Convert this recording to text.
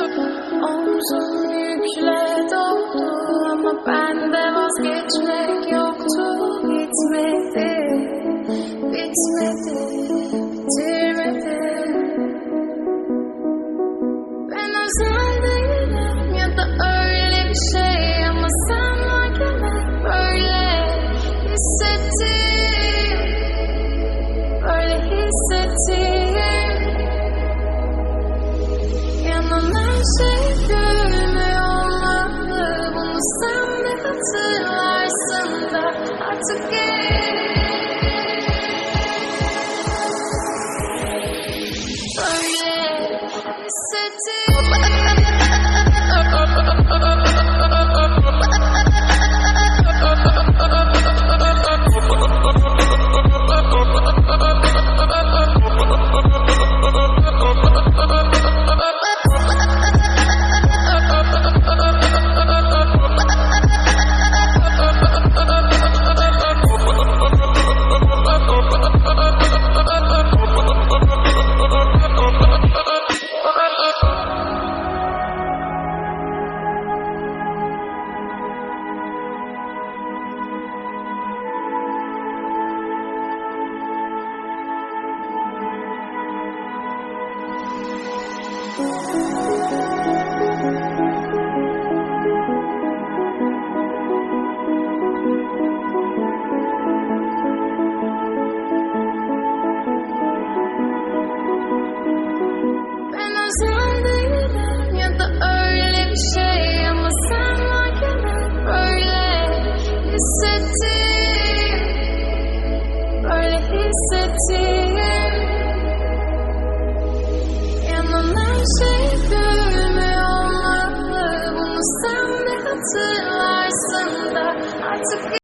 Omzum yükle doldu ama bende vazgeçmek yoktu. Bitmedi, bitmedi, bitirmedi. Ben özel değilim ya da öyle bir şey, ama sen varken hep böyle hissettim, böyle hissettim. Yanan her şey görünmüyor olmalı, bunu sen de hatırlarsın da artık böyle hissettim. Ben özel değilim ya da öyle bir şey, ama sen varken hep böyle hissettim, böyle hissettim. Yanan her şey görünmüyor olmalı, bunu sen de hatırlarsın da artık